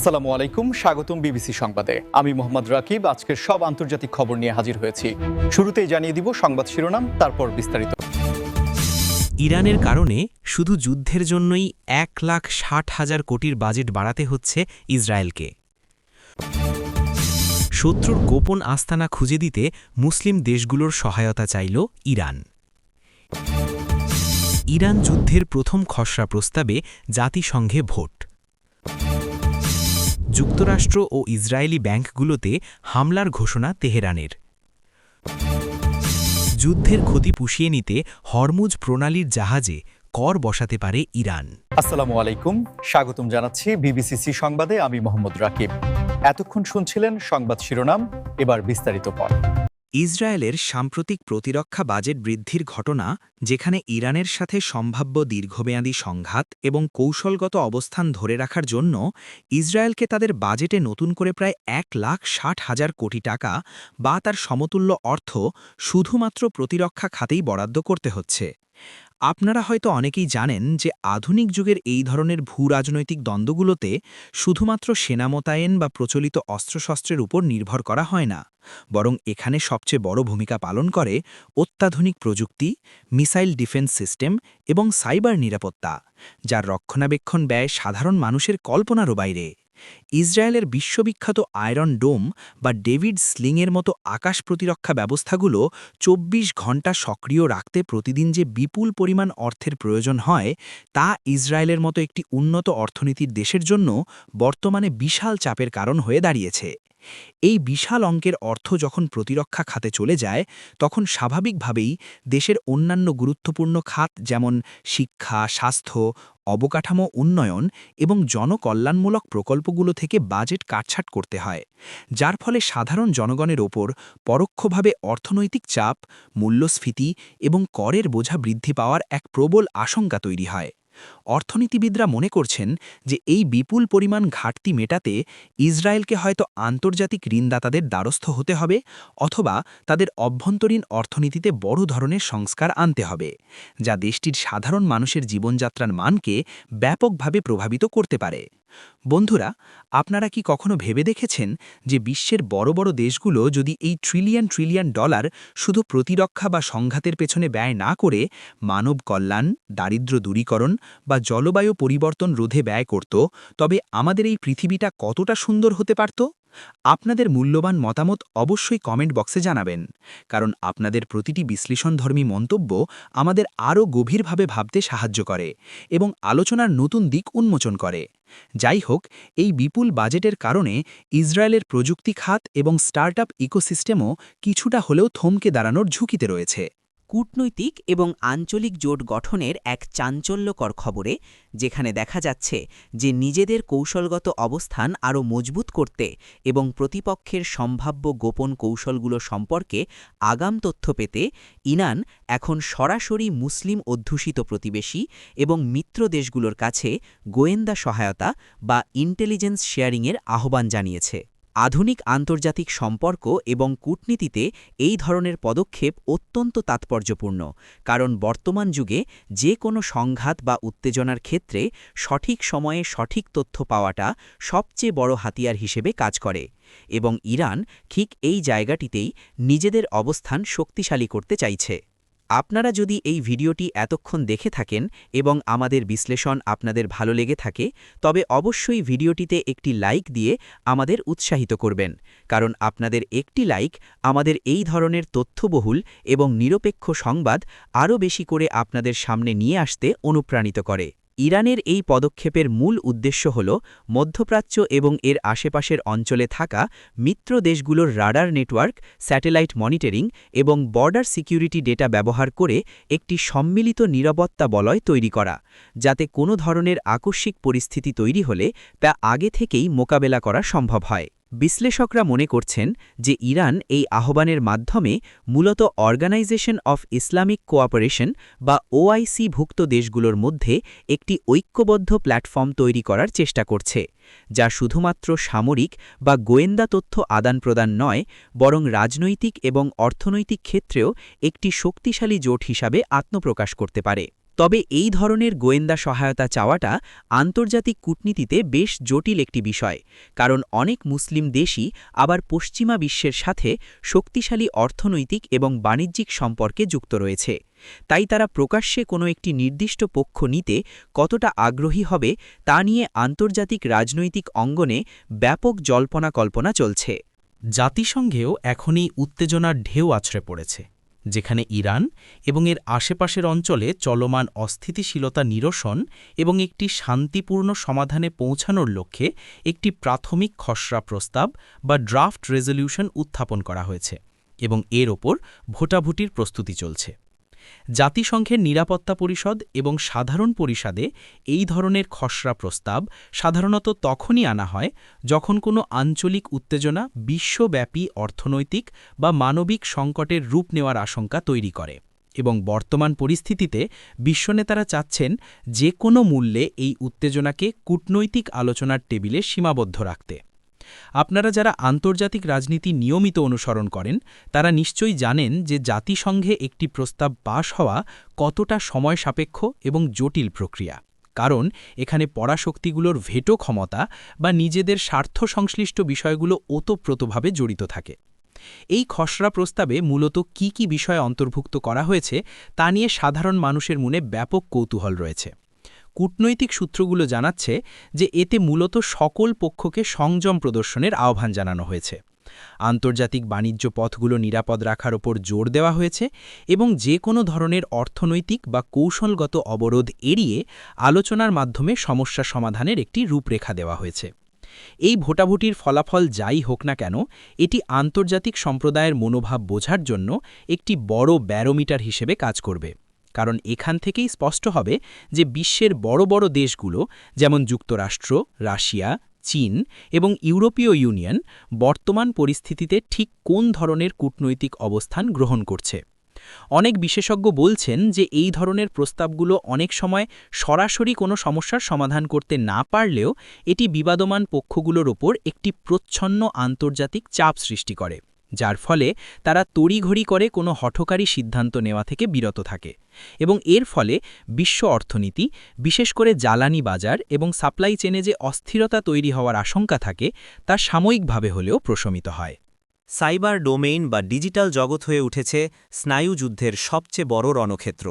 আসসালামু আলাইকুম, স্বাগতম বিবিসি সংবাদে। আমি মোহাম্মদ রাকিব। আজকের সব আন্তর্জাতিক খবর নিয়ে হাজির হয়েছি। শুরুতেই জানিয়ে দিব সংবাদ শিরোনাম, তারপর বিস্তারিত। ইরানের কারণে শুধু যুদ্ধের জন্যই 1,60,000 কোটির বাজেট বাড়াতে হচ্ছে ইসরায়েলকে। শত্রুর গোপন আস্তানা খুঁজে দিতে মুসলিম দেশগুলোর সহায়তা চাইল ইরান। ইরান যুদ্ধের প্রথম খসড়া প্রস্তাবে জাতিসংঘে ভোট। যুক্তরাষ্ট্র ও ইসরায়েলি ব্যাংকগুলোতে হামলার ঘোষণা তেহরানের। যুদ্ধের ক্ষতি পুষিয়ে নিতে হরমুজ প্রণালীর জাহাজে কর বসাতে পারে ইরান। আসসালামু আলাইকুম, স্বাগতম জানাচ্ছি বিবিসি সংবাদে। আমি মোহাম্মদ রাকিব। এতক্ষণ শুনছিলেন সংবাদ শিরোনাম, এবার বিস্তারিত পর। ইসরায়েলের সাম্প্রতিক প্রতিরক্ষা বাজেট বৃদ্ধির ঘটনা, যেখানে ইরানের সাথে সম্ভাব্য দীর্ঘমেয়াদী সংঘাত এবং কৌশলগত অবস্থান ধরে রাখার জন্য ইসরায়েলকে তাদের বাজেটে নতুন করে প্রায় 1,60,000 কোটি টাকা বা তার সমতুল্য অর্থ শুধুমাত্র প্রতিরক্ষা খাতেই বরাদ্দ করতে হচ্ছে। আপনারা হয়তো অনেকেই জানেন যে আধুনিক যুগের এই ধরনের ভূরাজনৈতিক দ্বন্দ্বগুলোতে শুধুমাত্র সেনা মোতায়েন বা প্রচলিত অস্ত্রশস্ত্রের উপর নির্ভর করা হয় না, বরং এখানে সবচেয়ে বড় ভূমিকা পালন করে অত্যাধুনিক প্রযুক্তি, মিসাইল ডিফেন্স সিস্টেম এবং সাইবার নিরাপত্তা, যার রক্ষণাবেক্ষণ ব্যয় সাধারণ মানুষের কল্পনারও বাইরে। ইসরায়েলের বিশ্ববিখ্যাত আয়রন ডোম বা ডেভিড স্লিংয়ের মতো আকাশ প্রতিরক্ষা ব্যবস্থাগুলো ২৪ ঘণ্টা সক্রিয় রাখতে প্রতিদিন যে বিপুল পরিমাণ অর্থের প্রয়োজন হয়, তা ইসরায়েলের মতো একটি উন্নত অর্থনীতির দেশের জন্য বর্তমানে বিশাল চাপের কারণ হয়ে দাঁড়িয়েছে। এই বিশাল অঙ্কের অর্থ যখন প্রতিরক্ষা খাতে চলে যায়, তখন স্বাভাবিকভাবেই দেশের অন্যান্য গুরুত্বপূর্ণ খাত যেমন শিক্ষা, স্বাস্থ্য, অবকাঠামো উন্নয়ন এবং জনকল্যাণমূলক প্রকল্পগুলো থেকে বাজেট কাটছাঁট করতে হয়, যার ফলে সাধারণ জনগণের ওপর পরোক্ষভাবে অর্থনৈতিক চাপ, মূল্যস্ফীতি এবং করের বোঝা বৃদ্ধি পাওয়ার এক প্রবল আশঙ্কা তৈরি হয়। অর্থনীতিবিদরা মনে করছেন যে এই বিপুল পরিমাণ ঘাটতি মেটাতে ইসরায়েলকে হয়তো আন্তর্জাতিক ঋণদাতাদের দ্বারস্থ হতে হবে, অথবা তাদের অভ্যন্তরীণ অর্থনীতিতে বড় ধরনের সংস্কার আনতে হবে, যা দেশটির সাধারণ মানুষের জীবনযাত্রার মানকে ব্যাপকভাবে প্রভাবিত করতে পারে। বন্ধুরা, আপনারা কি কখনো ভেবে দেখেছেন যে বিশ্বের বড় বড় দেশগুলো যদি এই ট্রিলিয়ন ট্রিলিয়ন ডলার শুধু প্রতিরক্ষা বা সংঘাতের পেছনে ব্যয় না করে মানব কল্যাণ, দারিদ্র্য দূরীকরণ বা জলবায়ু পরিবর্তন রোধে ব্যয় করত, তবে আমাদের এই পৃথিবীটা কতটা সুন্দর হতে পারত? আপনাদের মূল্যবান মতামত অবশ্যই কমেন্ট বক্সে জানাবেন, কারণ আপনাদের প্রতিটি বিশ্লেষণধর্মী মন্তব্য আমাদের আরও গভীরভাবে ভাবতে সাহায্য করে এবং আলোচনার নতুন দিক উন্মোচন করে। যাই হোক, এই বিপুল বাজেটের কারণে ইসরায়েলের প্রযুক্তি খাত এবং স্টার্টআপ ইকোসিস্টেমও কিছুটা হলেও থমকে দাঁড়ানোর ঝুঁকিতে রয়েছে। কূটনৈতিক এবং আঞ্চলিক জোট গঠনের এক চাঞ্চল্যকর খবরে, যেখানে দেখা যাচ্ছে যে নিজেদের কৌশলগত অবস্থান আরও মজবুত করতে এবং প্রতিপক্ষের সম্ভাব্য গোপন কৌশলগুলো সম্পর্কে আগাম তথ্য পেতে ইরান এখন সরাসরি মুসলিম অধ্যুষিত প্রতিবেশী এবং মিত্র দেশগুলোর কাছে গোয়েন্দা সহায়তা বা ইন্টেলিজেন্স শেয়ারিংয়ের আহ্বান জানিয়েছে। আধুনিক আন্তর্জাতিক সম্পর্ক এবং কূটনীতিতে এই ধরনের পদক্ষেপ অত্যন্ত তাৎপর্যপূর্ণ, কারণ বর্তমান যুগে যে কোনো সংঘাত বা উত্তেজনার ক্ষেত্রে সঠিক সময়ে সঠিক তথ্য পাওয়াটা সবচেয়ে বড় হাতিয়ার হিসেবে কাজ করে, এবং ইরান ঠিক এই জায়গাটিতেই নিজেদের অবস্থান শক্তিশালী করতে চাইছে। আপনারা যদি এই ভিডিওটি এতক্ষণ দেখে থাকেন এবং আমাদের বিশ্লেষণ আপনাদের ভালো লেগে থাকে, তবে অবশ্যই ভিডিওটিতে একটি লাইক দিয়ে আমাদের উৎসাহিত করবেন, কারণ আপনাদের একটি লাইক আমাদের এই ধরনের তথ্যবহুল এবং নিরপেক্ষ সংবাদ আরও বেশি করে আপনাদের সামনে নিয়ে আসতে অনুপ্রাণিত করে। ইরানের এই পদক্ষেপের মূল উদ্দেশ্য হল মধ্যপ্রাচ্য এবং এর আশেপাশের অঞ্চলে থাকা মিত্র দেশগুলোর রাডার নেটওয়ার্ক, স্যাটেলাইট মনিটরিং এবং বর্ডার সিকিউরিটি ডেটা ব্যবহার করে একটি সম্মিলিত নিরাপত্তা বলয় তৈরি করা, যাতে কোনো ধরনের আকস্মিক পরিস্থিতি তৈরি হলে তা আগে থেকেই মোকাবেলা করা সম্ভব হয়। বিশ্লেষকরা মনে করছেন যে ইরান এই আহ্বানের মাধ্যমে মূলত অর্গানাইজেশন অফ ইসলামিক কোঅপারেশন বা ওআইসি-ভুক্ত দেশগুলোর মধ্যে একটি ঐক্যবদ্ধ প্ল্যাটফর্ম তৈরি করার চেষ্টা করছে, যা শুধুমাত্র সামরিক বা গোয়েন্দা তথ্য আদান-প্রদান নয়, বরং রাজনৈতিক এবং অর্থনৈতিক ক্ষেত্রেও একটি শক্তিশালী জোট হিসাবে আত্মপ্রকাশ করতে পারে। তবে এই ধরনের গোয়েন্দা সহায়তা চাওয়াটা আন্তর্জাতিক কূটনীতিতে বেশ জটিল একটি বিষয়, কারণ অনেক মুসলিম দেশই আবার পশ্চিমা বিশ্বের সাথে শক্তিশালী অর্থনৈতিক এবং বাণিজ্যিক সম্পর্কে যুক্ত রয়েছে। তাই তারা প্রকাশ্যে কোনো একটি নির্দিষ্ট পক্ষ নিতে কতটা আগ্রহী হবে তা নিয়ে আন্তর্জাতিক রাজনৈতিক অঙ্গনে ব্যাপক জল্পনা-কল্পনা চলছে। জাতিসংঘেও এখনই উত্তেজনার ঢেউ আছড়ে পড়েছে, যেখানে ইরান এবং এর আশেপাশের অঞ্চলে চলমান অস্থিতিশীলতা নিরসন এবং একটি শান্তিপূর্ণ সমাধানে পৌঁছানোর লক্ষ্যে একটি প্রাথমিক খসড়া প্রস্তাব বা ড্রাফট রেজলিউশন উত্থাপন করা হয়েছে এবং এর ওপর ভোটাভুটির প্রস্তুতি চলছে। জাতিসংঘের নিরাপত্তা পরিষদ এবং সাধারণ পরিষদে এই ধরনের খসড়া প্রস্তাব সাধারণত তখনই আনা হয় যখন কোনো আঞ্চলিক উত্তেজনা বিশ্বব্যাপী অর্থনৈতিক বা মানবিক সংকটের রূপ নেওয়ার আশঙ্কা তৈরি করে, এবং বর্তমান পরিস্থিতিতে বিশ্বনেতারা চাচ্ছেন যে কোনো মূল্যে এই উত্তেজনাকে কূটনৈতিক আলোচনার টেবিলে সীমাবদ্ধ রাখতে। আপনারা যারা আন্তর্জাতিক রাজনীতি নিয়মিত অনুসরণ করেন তারা নিশ্চয়ই জানেন যে জাতিসংঘে একটি প্রস্তাব পাশ হওয়া কতটা সময় সাপেক্ষ এবং জটিল প্রক্রিয়া, কারণ এখানে পরাশক্তিগুলোর ভেটো ক্ষমতা বা নিজেদের স্বার্থ সংশ্লিষ্ট বিষয়গুলো ওতপ্রোতভাবে জড়িত থাকে। এই খসড়া প্রস্তাবে মূলত কি কি বিষয় অন্তর্ভুক্ত করা হয়েছে তা নিয়ে সাধারণ মানুষের মনে ব্যাপক কৌতূহল রয়েছে। কূটনৈতিক সূত্রগুলো জানাচ্ছে যে এতে মূলত সকল পক্ষকে সংযম প্রদর্শনের আহ্বান জানানো হয়েছে, আন্তর্জাতিক বাণিজ্য পথগুলো নিরাপদ রাখার ওপর জোর দেওয়া হয়েছে এবং যে কোনো ধরনের অর্থনৈতিক বা কৌশলগত অবরোধ এড়িয়ে আলোচনার মাধ্যমে সমস্যা সমাধানের একটি রূপরেখা দেওয়া হয়েছে। এই ভোটাভুটির ফলাফল যাই হোক না কেন, এটি আন্তর্জাতিক সম্প্রদায়ের মনোভাব বোঝার জন্য একটি বড় ব্যারোমিটার হিসেবে কাজ করবে, কারণ এখান থেকেই স্পষ্ট হবে যে বিশ্বের বড় বড় দেশগুলো যেমন যুক্তরাষ্ট্র, রাশিয়া, চীন এবং ইউরোপীয় ইউনিয়ন বর্তমান পরিস্থিতিতে ঠিক কোন ধরনের কূটনৈতিক অবস্থান গ্রহণ করছে। অনেক বিশেষজ্ঞ বলছেন যে এই ধরনের প্রস্তাবগুলো অনেক সময় সরাসরি কোনো সমস্যার সমাধান করতে না পারলেও এটি বিবাদমান পক্ষগুলোর ওপর একটি প্রচ্ছন্ন আন্তর্জাতিক চাপ সৃষ্টি করে, যার ফলে তারা তড়িঘড়ি করে কোনো হঠকারী সিদ্ধান্ত নেওয়া থেকে বিরত থাকে, এবং এর ফলে বিশ্ব অর্থনীতি, বিশেষ করে জ্বালানি বাজার এবং সাপ্লাই চেনে যে অস্থিরতা তৈরি হওয়ার আশঙ্কা থাকে তা সাময়িকভাবে হলেও প্রশমিত হয়। সাইবার ডোমেইন বা ডিজিটাল জগৎ হয়ে উঠেছে স্নায়ুযুদ্ধের সবচেয়ে বড় রণক্ষেত্র।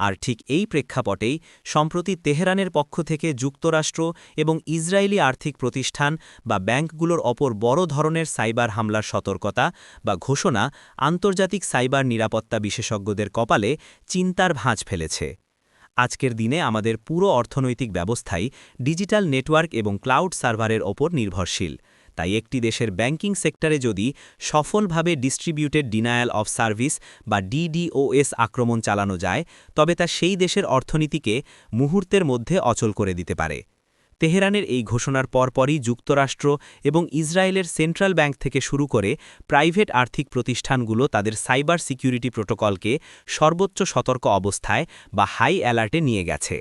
আর ঠিক এই প্রেক্ষাপটেই সম্প্রতি তেহরানের পক্ষ থেকে যুক্তরাষ্ট্র এবং ইসরায়েলি আর্থিক প্রতিষ্ঠান বা ব্যাংকগুলোর ওপর বড় ধরনের সাইবার হামলার সতর্কতা বা ঘোষণা আন্তর্জাতিক সাইবার নিরাপত্তা বিশেষজ্ঞদের কপালে চিন্তার ভাঁজ ফেলেছে। আজকের দিনে আমাদের পুরো অর্থনৈতিক ব্যবস্থাই ডিজিটাল নেটওয়ার্ক এবং ক্লাউড সার্ভারের ওপর নির্ভরশীল। তাই একটি দেশের ব্যাংকিং সেক্টরে যদি সফলভাবে ডিস্ট্রিবিউটেড ডিনায়াল অফ সার্ভিস বা DDoS আক্রমণ চালানো যায়, তবে তা সেই দেশের অর্থনীতিকে মুহূর্তের মধ্যে অচল করে দিতে পারে। তেহরানের এই ঘোষণার পরপরই যুক্তরাষ্ট্র এবং ইসরায়েলের সেন্ট্রাল ব্যাংক থেকে শুরু করে প্রাইভেট আর্থিক প্রতিষ্ঠানগুলো তাদের সাইবার সিকিউরিটি প্রোটোকলকে সর্বোচ্চ সতর্ক অবস্থায় বা হাই অ্যালার্টে নিয়ে গেছে,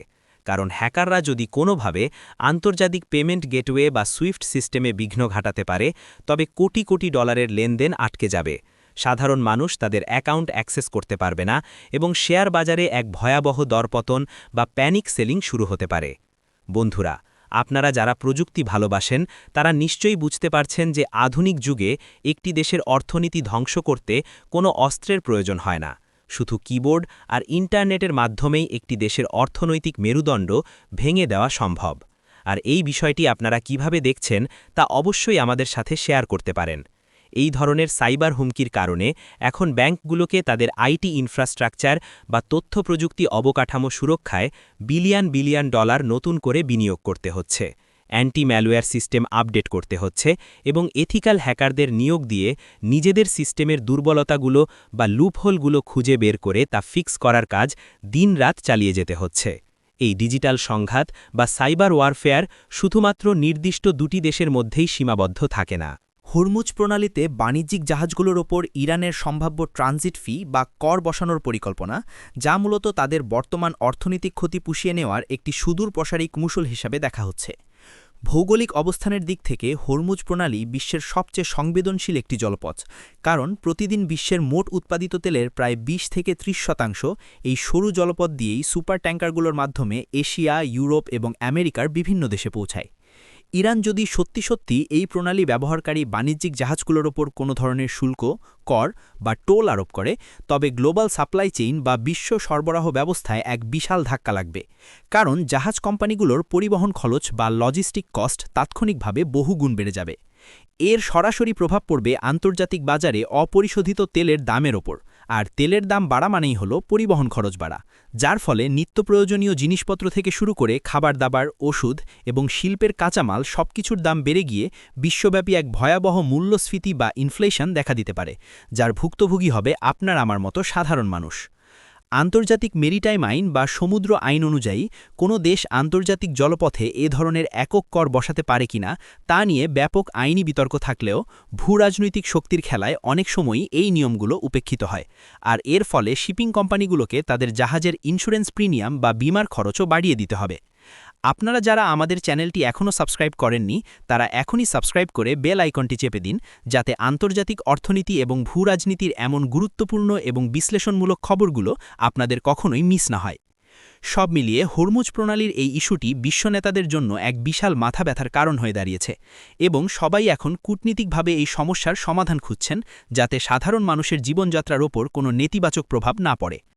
কারণ হ্যাকাররা যদি কোনোভাবে আন্তর্জাতিক পেমেন্ট গেটওয়ে বা সুইফট সিস্টেমে বিঘ্ন ঘটাতে পারে, তবে কোটি কোটি ডলারের লেনদেন আটকে যাবে, সাধারণ মানুষ তাদের অ্যাকাউন্ট অ্যাক্সেস করতে পারবে না এবং শেয়ার বাজারে এক ভয়াবহ দরপতন বা প্যানিক সেলিং শুরু হতে পারে। বন্ধুরা, আপনারা যারা প্রযুক্তি ভালোবাসেন তারা নিশ্চয়ই বুঝতে পারছেন যে আধুনিক যুগে একটি দেশের অর্থনীতি ধ্বংস করতে কোনো অস্ত্রের প্রয়োজন হয় না, শুধু কিবোর্ড আর ইন্টারনেটের মাধ্যমেই একটি দেশের অর্থনৈতিক মেরুদণ্ড ভেঙে দেওয়া সম্ভব। আর এই বিষয়টি আপনারা কিভাবে দেখছেন তা অবশ্যই আমাদের সাথে শেয়ার করতে পারেন। এই ধরনের সাইবার হুমকির কারণে এখন ব্যাংকগুলোকে তাদের আইটি ইনফ্রাস্ট্রাকচার বা তথ্য প্রযুক্তি অবকাঠামো সুরক্ষায় বিলিয়ন বিলিয়ন ডলার নতুন করে বিনিয়োগ করতে হচ্ছে, অ্যান্টি ম্যালওয়্যার সিস্টেম আপডেট করতে হচ্ছে এবং এথিক্যাল হ্যাকারদের নিয়োগ দিয়ে নিজেদের সিস্টেমের দুর্বলতাগুলো বা লুপহোলগুলো খুঁজে বের করে তা ফিক্স করার কাজ দিনরাত চালিয়ে যেতে হচ্ছে। এই ডিজিটাল সংঘাত বা সাইবার ওয়ারফেয়ার শুধুমাত্র নির্দিষ্ট দুটি দেশের মধ্যেই সীমাবদ্ধ থাকে না। হরমুজ প্রণালীতে বাণিজ্যিক জাহাজগুলোর ওপর ইরানের সম্ভাব্য ট্রানজিট ফি বা কর বসানোর পরিকল্পনা, যা মূলত তাদের বর্তমান অর্থনৈতিক ক্ষতি পুষিয়ে নেওয়ার একটি সুদূর প্রসারী কৌশল হিসাবে দেখা হচ্ছে। ভৌগোলিক অবস্থানের দিক থেকে হরমুজ প্রণালী বিশ্বের সবচেয়ে সংবেদনশীল একটি জলপথ, কারণ প্রতিদিন বিশ্বের মোট উৎপাদিত তেলের প্রায় ২০ থেকে ৩০% এই সরু জলপথ দিয়েই সুপার ট্যাঙ্কারগুলোর মাধ্যমে এশিয়া, ইউরোপ এবং আমেরিকার বিভিন্ন দেশে পৌঁছায়। ইরান যদি সত্যি সত্যি এই প্রণালী ব্যবহারকারী বাণিজ্যিক জাহাজগুলোর ওপর কোনো ধরনের শুল্ক, কর বা টোল আরোপ করে, তবে গ্লোবাল সাপ্লাই চেইন বা বিশ্ব সরবরাহ ব্যবস্থায় এক বিশাল ধাক্কা লাগবে। কারণ জাহাজ কোম্পানিগুলোর পরিবহন খরচ বা লজিস্টিক কস্ট তাৎক্ষণিকভাবে বহুগুণ বেড়ে যাবে। এর সরাসরি প্রভাব পড়বে আন্তর্জাতিক বাজারে অপরিশোধিত তেলের দামের ওপর, আর তেলের দাম বাড়া মানেই হল পরিবহন খরচ বাড়া, যার ফলে নিত্য প্রয়োজনীয় জিনিসপত্র থেকে শুরু করে খাবার-দাবার, ওষুধ এবং শিল্পের কাঁচামাল সবকিছুর দাম বেড়ে গিয়ে বিশ্বব্যাপী এক ভয়াবহ মূল্যস্ফীতি বা ইনফ্লেশন দেখা দিতে পারে, যার ভুক্তভোগী হবে আপনার আমার মতো সাধারণ মানুষ। আন্তর্জাতিক মেরিটাইম আইন বা সমুদ্র আইন অনুযায়ী কোনো দেশ আন্তর্জাতিক জলপথে এ ধরনের একক কর বসাতে পারে কিনা তা নিয়ে ব্যাপক আইনি বিতর্ক থাকলেও ভূরাজনৈতিক শক্তির খেলায় অনেক সময়ই এই নিয়মগুলো উপেক্ষিত হয়, আর এর ফলে শিপিং কোম্পানিগুলোকে তাদের জাহাজের ইন্স্যুরেন্স প্রিমিয়াম বা বিমার খরচও বাড়িয়ে দিতে হবে। আপনারা যারা আমাদের চ্যানেলটি এখনও সাবস্ক্রাইব করেননি, তারা এখনই সাবস্ক্রাইব করে বেল আইকনটি চেপে দিন, যাতে আন্তর্জাতিক অর্থনীতি এবং ভূরাজনীতির এমন গুরুত্বপূর্ণ এবং বিশ্লেষণমূলক খবরগুলো আপনাদের কখনোই মিস না হয়। সব মিলিয়ে হরমুজ প্রণালীর এই ইস্যুটি বিশ্ব নেতাদের জন্য এক বিশাল মাথা ব্যথার কারণ হয়ে দাঁড়িয়েছে, এবং সবাই এখন কূটনীতিকভাবে এই সমস্যার সমাধান খুঁজছেন, যাতে সাধারণ মানুষের জীবনযাত্রার ওপর কোনো নেতিবাচক প্রভাব না পড়ে।